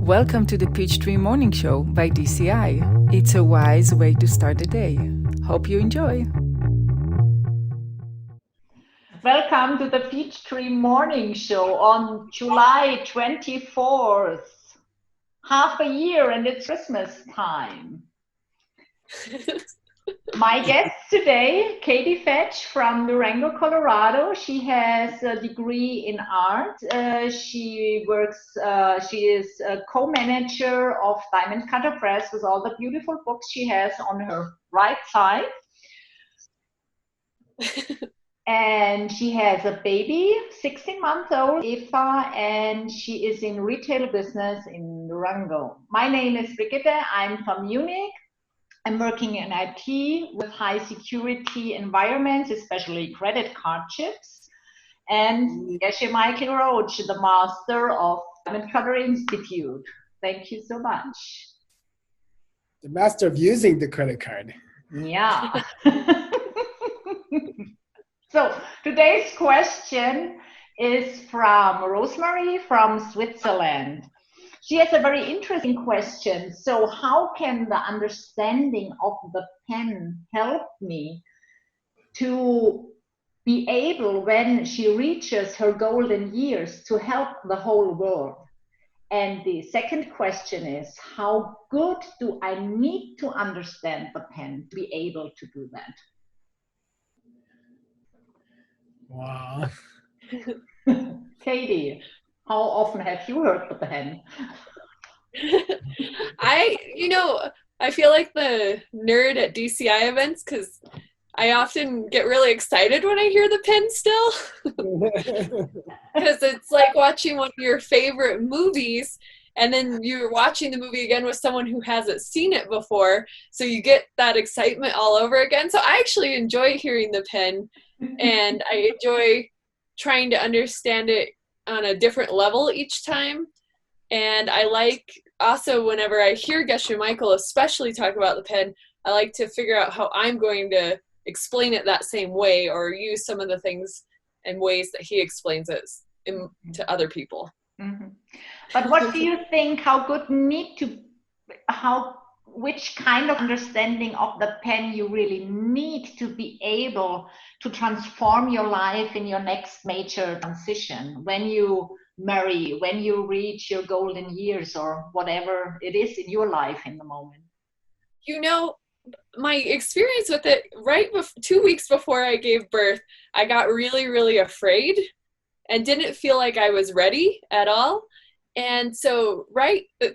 Welcome to the Peachtree Morning Show by DCI. It's a wise way to start the day. Hope you enjoy. Welcome to the Peachtree Morning Show on July 24th. Half a year and it's Christmas time. My guest today, Katie Fetch from Durango, Colorado. She has a degree in art. She is a co-manager of Diamond Cutter Press with all the beautiful books she has on her right side. And she has a baby, 16-month-old, Eva, and she is in retail business in Durango. My name is Brigitte. I'm from Munich. I'm working in IT with high security environments, especially credit card chips. And Geshe Michael Roach, the master of Diamond Cutter Institute. Thank you so much. The master of using the credit card. Yeah. So today's question is from Rosemary from Switzerland. She has a very interesting question. So how can the understanding of the pen help me to be able, when she reaches her golden years, to help the whole world? And the second question is, how good do I need to understand the pen to be able to do that? Wow. Katie, how often have you heard the pen? I feel like the nerd at DCI events because I often get really excited when I hear the pen still. Because it's like watching one of your favorite movies and then you're watching the movie again with someone who hasn't seen it before. So you get that excitement all over again. So I actually enjoy hearing the pen and I enjoy trying to understand it on a different level each time. And I like also whenever I hear Geshe Michael especially talk about the pen, I like to figure out how I'm going to explain it that same way or use some of the things and ways that he explains it to other people. Mm-hmm. But what do you think, which kind of understanding of the pen you really need to be able to transform your life in your next major transition, when you marry, when you reach your golden years or whatever it is in your life in the moment? My experience with it, 2 weeks before I gave birth, I got really, really afraid and didn't feel like I was ready at all. And so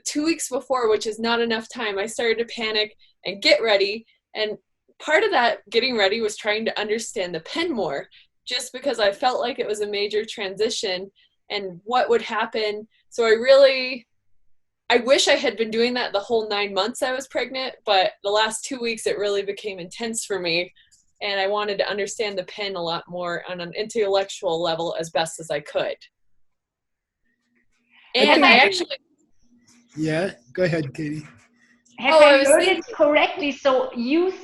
2 weeks before, which is not enough time, I started to panic and get ready. And part of that getting ready was trying to understand the pen more, just because I felt like it was a major transition and what would happen. So I wish I had been doing that the whole 9 months I was pregnant, but the last 2 weeks it really became intense for me. And I wanted to understand the pen a lot more on an intellectual level as best as I could. And Yeah, go ahead, Katie. Have I heard it correctly? So you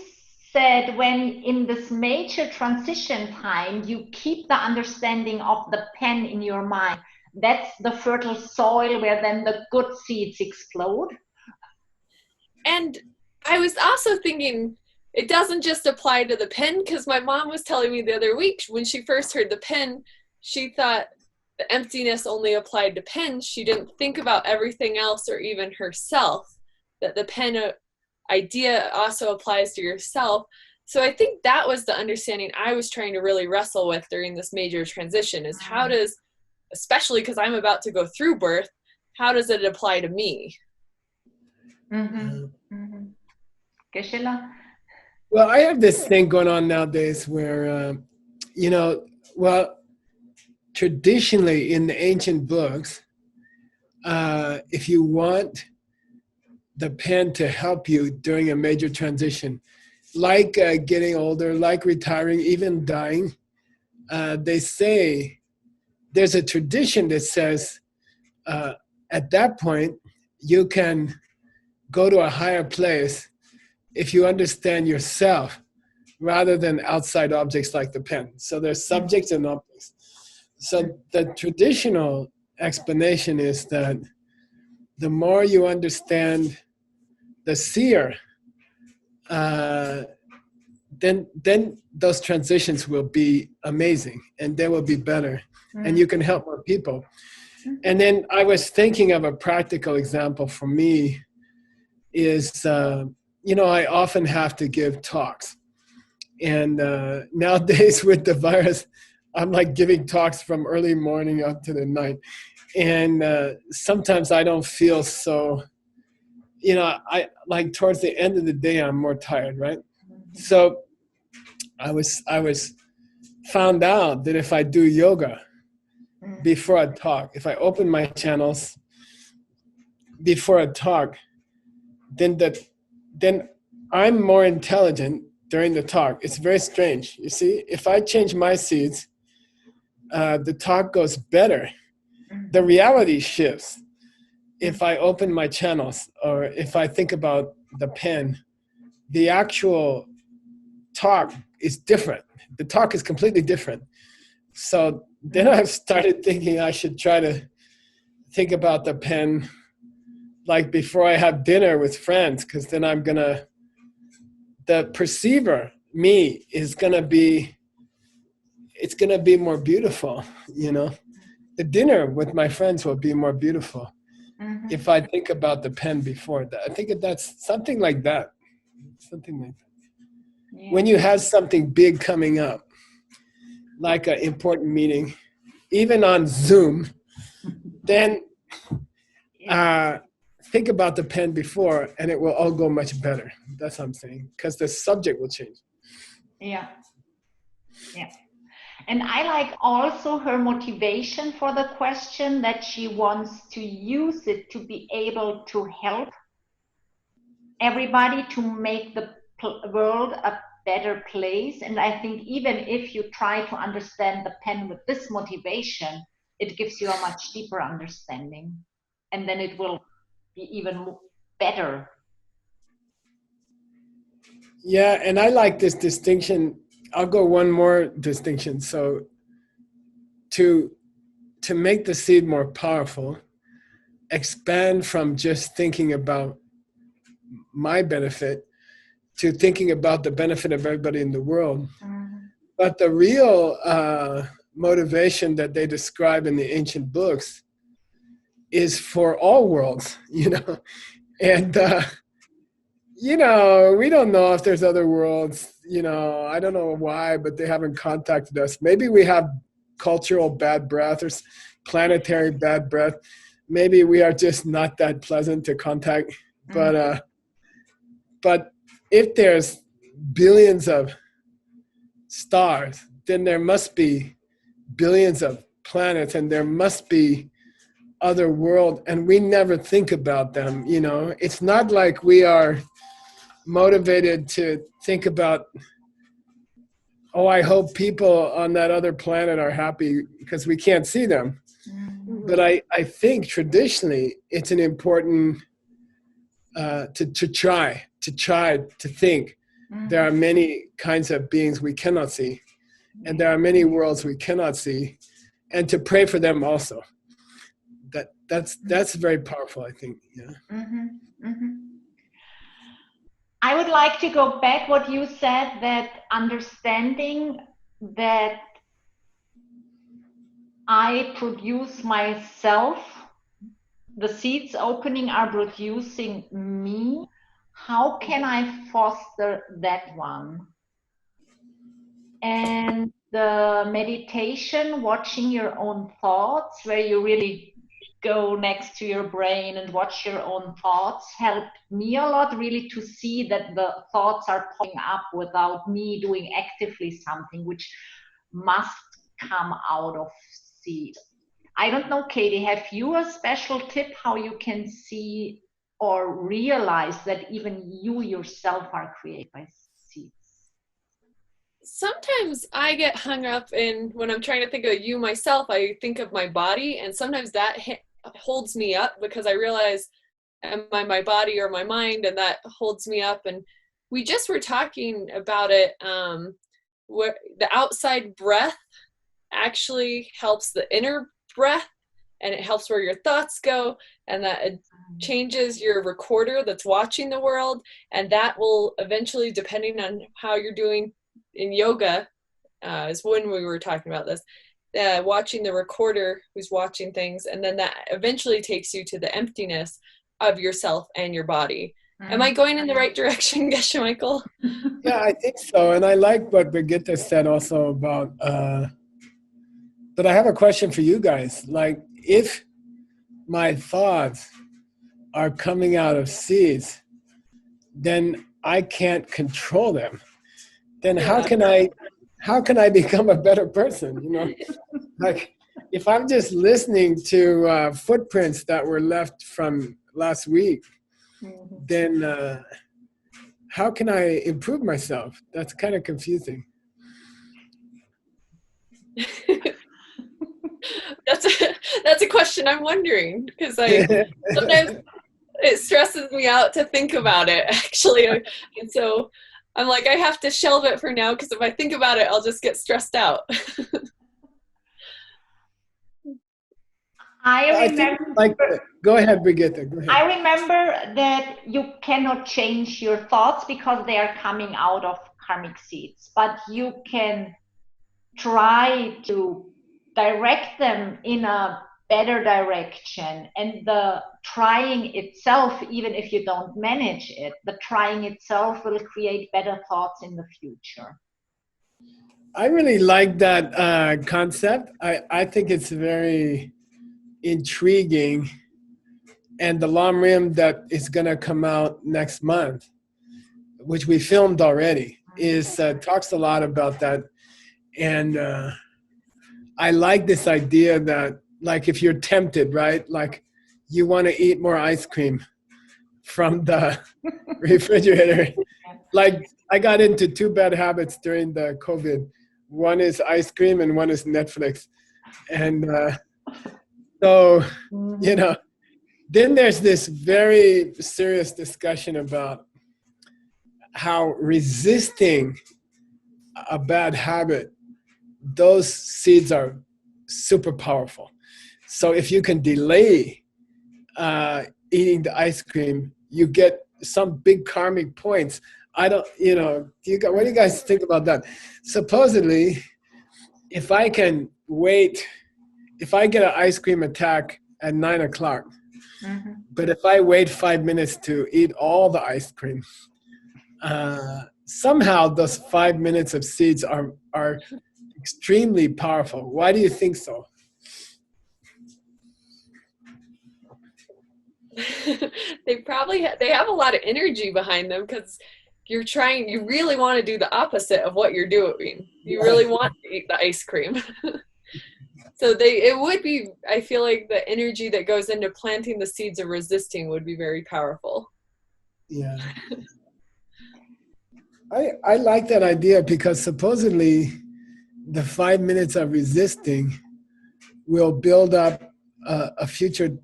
said when in this major transition time, you keep the understanding of the pen in your mind. That's the fertile soil where then the good seeds explode. And I was also thinking, it doesn't just apply to the pen, because my mom was telling me the other week when she first heard the pen, she thought the emptiness only applied to pens. She didn't think about everything else or even herself, that the pen idea also applies to yourself. So I think that was the understanding I was trying to really wrestle with during this major transition, is how does, especially because I'm about to go through birth, how does it apply to me? Mm-hmm. Mm-hmm. Geshe? Well, I have this thing going on nowadays where, traditionally in the ancient books, if you want the pen to help you during a major transition, like getting older, like retiring, even dying, they say there's a tradition that says at that point you can go to a higher place if you understand yourself rather than outside objects like the pen. So there's subjects and objects. So the traditional explanation is that the more you understand the seer, then those transitions will be amazing and they will be better, and you can help more people. And then I was thinking of a practical example for me is, I often have to give talks. And nowadays with the virus, I'm like giving talks from early morning up to the night. And sometimes I don't feel so, I like towards the end of the day, I'm more tired, right? So I was found out that if I do yoga before I talk, if I open my channels before I talk, then I'm more intelligent during the talk. It's very strange. You see, if I change my seeds, the talk goes better. The reality shifts. If I open my channels, or if I think about the pen, the actual talk is different. The talk is completely different. So then I've started thinking I should try to think about the pen like before I have dinner with friends, because then the perceiver, me, it's gonna be more beautiful, The dinner with my friends will be more beautiful if I think about the pen before that. I think that's something like that. Something like that. Yeah. When you have something big coming up, like an important meeting, even on Zoom, then think about the pen before, and it will all go much better. That's what I'm saying, because the subject will change. Yeah. Yeah. And I like also her motivation for the question, that she wants to use it to be able to help everybody to make the world a better place. And I think even if you try to understand the pen with this motivation, it gives you a much deeper understanding, and then it will be even better. Yeah, and I like this distinction. I'll go one more distinction. So to make the seed more powerful, expand from just thinking about my benefit to thinking about the benefit of everybody in the world. But the real motivation that they describe in the ancient books is for all worlds, and we don't know if there's other worlds, I don't know why, but they haven't contacted us. Maybe we have cultural bad breath or planetary bad breath. Maybe we are just not that pleasant to contact. But if there's billions of stars, then there must be billions of planets, and there must be other worlds, and we never think about them. It's not like we are motivated to think about, I hope people on that other planet are happy, because we can't see them. But I think traditionally it's an important to try to think there are many kinds of beings we cannot see, and there are many worlds we cannot see, and to pray for them also. That's very powerful, I think. Yeah. I would like to go back what you said, that understanding that I produce myself, the seeds opening are producing me. How can I foster that one? And the meditation, watching your own thoughts, where you really go next to your brain and watch your own thoughts, helped me a lot, really, to see that the thoughts are popping up without me doing actively something, which must come out of seed. I don't know, Katie, have you a special tip how you can see or realize that even you yourself are created by seeds? Sometimes I get hung up in, when I'm trying to think of you myself, I think of my body, and sometimes that holds me up, because I realize, am I my body or my mind? And that holds me up. And we just were talking about it, where the outside breath actually helps the inner breath and it helps where your thoughts go, and that it changes your recorder that's watching the world, and that will eventually, depending on how you're doing in yoga, is when we were talking about this, watching the recorder who's watching things, and then that eventually takes you to the emptiness of yourself and your body. Am I going in the right direction, Geshe Michael? Yeah, I think so. And I like what Brigitte said also about, but I have a question for you guys. Like, if my thoughts are coming out of seeds, then I can't control them. Then how can I become a better person? You know, like if I'm just listening to footprints that were left from last week, then how can I improve myself? That's kind of confusing. That's a question I'm wondering, because sometimes it stresses me out to think about it, actually, and so I'm like, I have to shelve it for now, because if I think about it, I'll just get stressed out. Go ahead, Brigitte. Go ahead. I remember that you cannot change your thoughts because they are coming out of karmic seeds, but you can try to direct them in a better direction. And the trying itself, even if you don't manage it, the trying itself will create better thoughts in the future. I really like that concept. I think it's very intriguing, and the Lam Rim that is going to come out next month, which we filmed already, is talks a lot about that. And I like this idea that, like, if you're tempted, right, like you want to eat more ice cream from the refrigerator. Like, I got into two bad habits during the COVID. One is ice cream and one is Netflix. And so, you know, then there's this very serious discussion about how resisting a bad habit, those seeds are super powerful. So if you can delay eating the ice cream, you get some big karmic points. I don't, you know, what do you guys think about that? Supposedly, if I can wait, if I get an ice cream attack at 9 o'clock, but if I wait 5 minutes to eat all the ice cream, somehow those 5 minutes of seeds are extremely powerful. Why do you think so? They have a lot of energy behind them, because you really want to do the opposite of what you're doing. You really want to eat the ice cream. So it would be, I feel like the energy that goes into planting the seeds of resisting would be very powerful. Yeah. I like that idea, because supposedly the 5 minutes of resisting will build up a future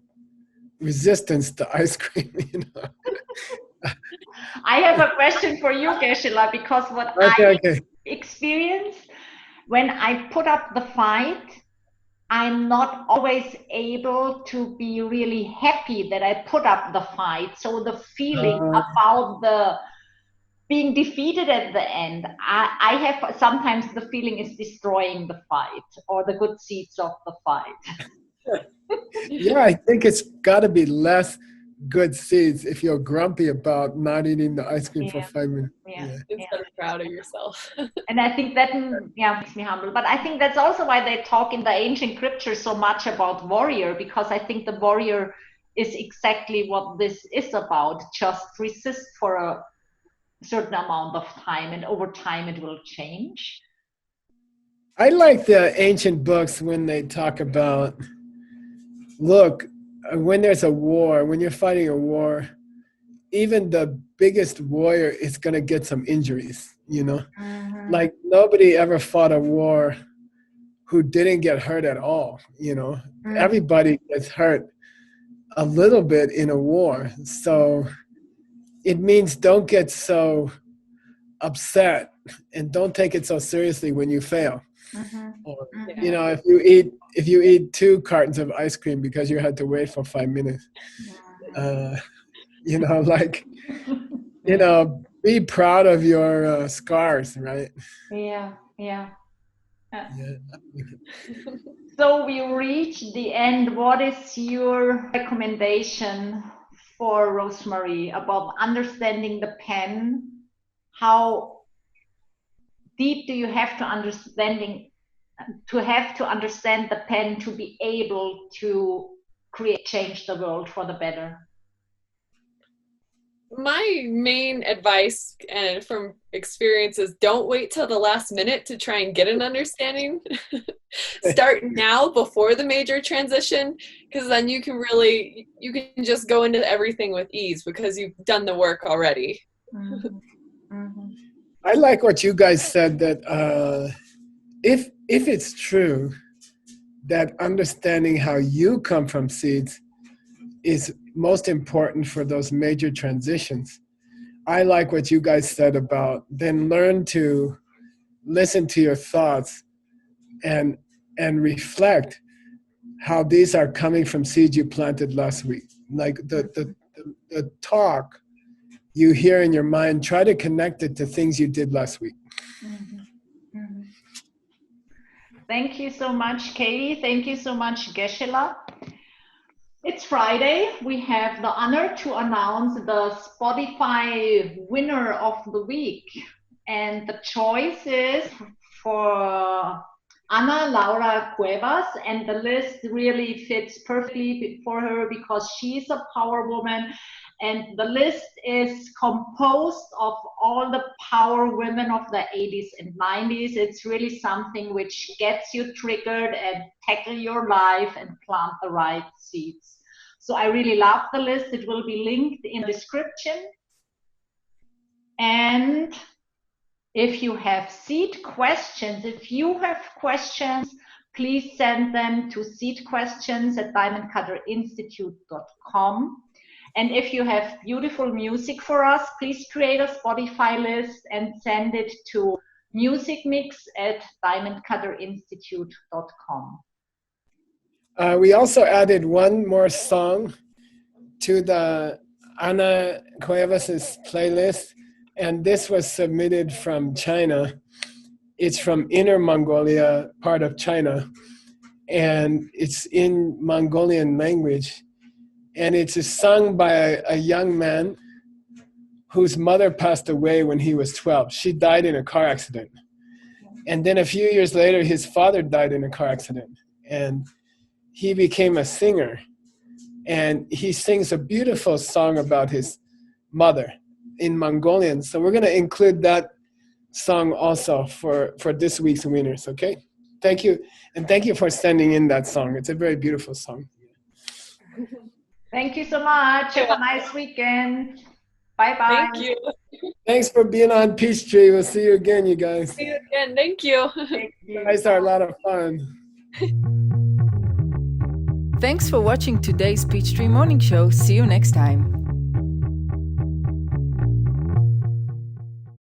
resistance to ice cream, you know. I have a question for you, Geshe-la, because what I experience when I put up the fight, I'm not always able to be really happy that I put up the fight. So the feeling about the being defeated at the end, I have sometimes the feeling is destroying the fight or the good seeds of the fight. Yeah, I think it's got to be less good seeds if you're grumpy about not eating the ice cream for 5 minutes. Instead of proud of yourself. And I think that makes me humble. But I think that's also why they talk in the ancient scripture so much about warrior, because I think the warrior is exactly what this is about. Just resist for a certain amount of time, and over time it will change. I like the ancient books when they talk about, look, when there's a war, when you're fighting a war, even the biggest warrior is going to get some injuries, you know? Like, nobody ever fought a war who didn't get hurt at all, you know? Everybody gets hurt a little bit in a war. So it means don't get so upset and don't take it so seriously when you fail. Or, Mhm. you know, if you eat 2 cartons of ice cream because you had to wait for 5 minutes, you know, like, you know, be proud of your scars, right? Yeah, yeah. Yeah. So we reached the end. What is your recommendation for Rosemary about understanding the pen? How deep do you have to understand the pen to be able to change the world for the better? My main advice, and from experience, is don't wait till the last minute to try and get an understanding. Start now before the major transition, because then you can just go into everything with ease because you've done the work already. Mhm. Mhm. I like what you guys said, that if it's true that understanding how you come from seeds is most important for those major transitions. I like what you guys said about then learn to listen to your thoughts and reflect how these are coming from seeds you planted last week. Like the talk you hear in your mind, try to connect it to things you did last week. Mhm. Mhm. Thank you so much, Katie. Thank you so much, Geshe-la. It's Friday. We have the honor to announce the Spotify winner of the week. And the choice is for Ana Laura Cuevas. And the list really fits perfectly for her because she's a power woman. And the list is composed of all the power women of the 80s and 90s. It's really something which gets you triggered and tackle your life and plant the right seeds. So I really love the list. It will be linked in the description. And if you have seed questions, please send them to seedquestions@diamondcutterinstitute.com. And if you have beautiful music for us, please create a Spotify list and send it to musicmix@diamondcutterinstitute.com. We also added one more song to the Ana Cuevas' playlist, and this was submitted from China. It's from Inner Mongolia, part of China, and it's in Mongolian language. And it's sung by a young man whose mother passed away when he was 12. She died in a car accident. And then a few years later, his father died in a car accident. And he became a singer. And he sings a beautiful song about his mother in Mongolian. So we're going to include that song also for this week's winners, okay? Thank you. And thank you for sending in that song. It's a very beautiful song. Thank you so much. Have a nice weekend. Bye-bye. Thank you. Thanks for being on Peachtree. We'll see you again, you guys. See you again. Thank you. You guys are a lot of fun. Thanks for watching today's Peachtree Morning Show. See you next time.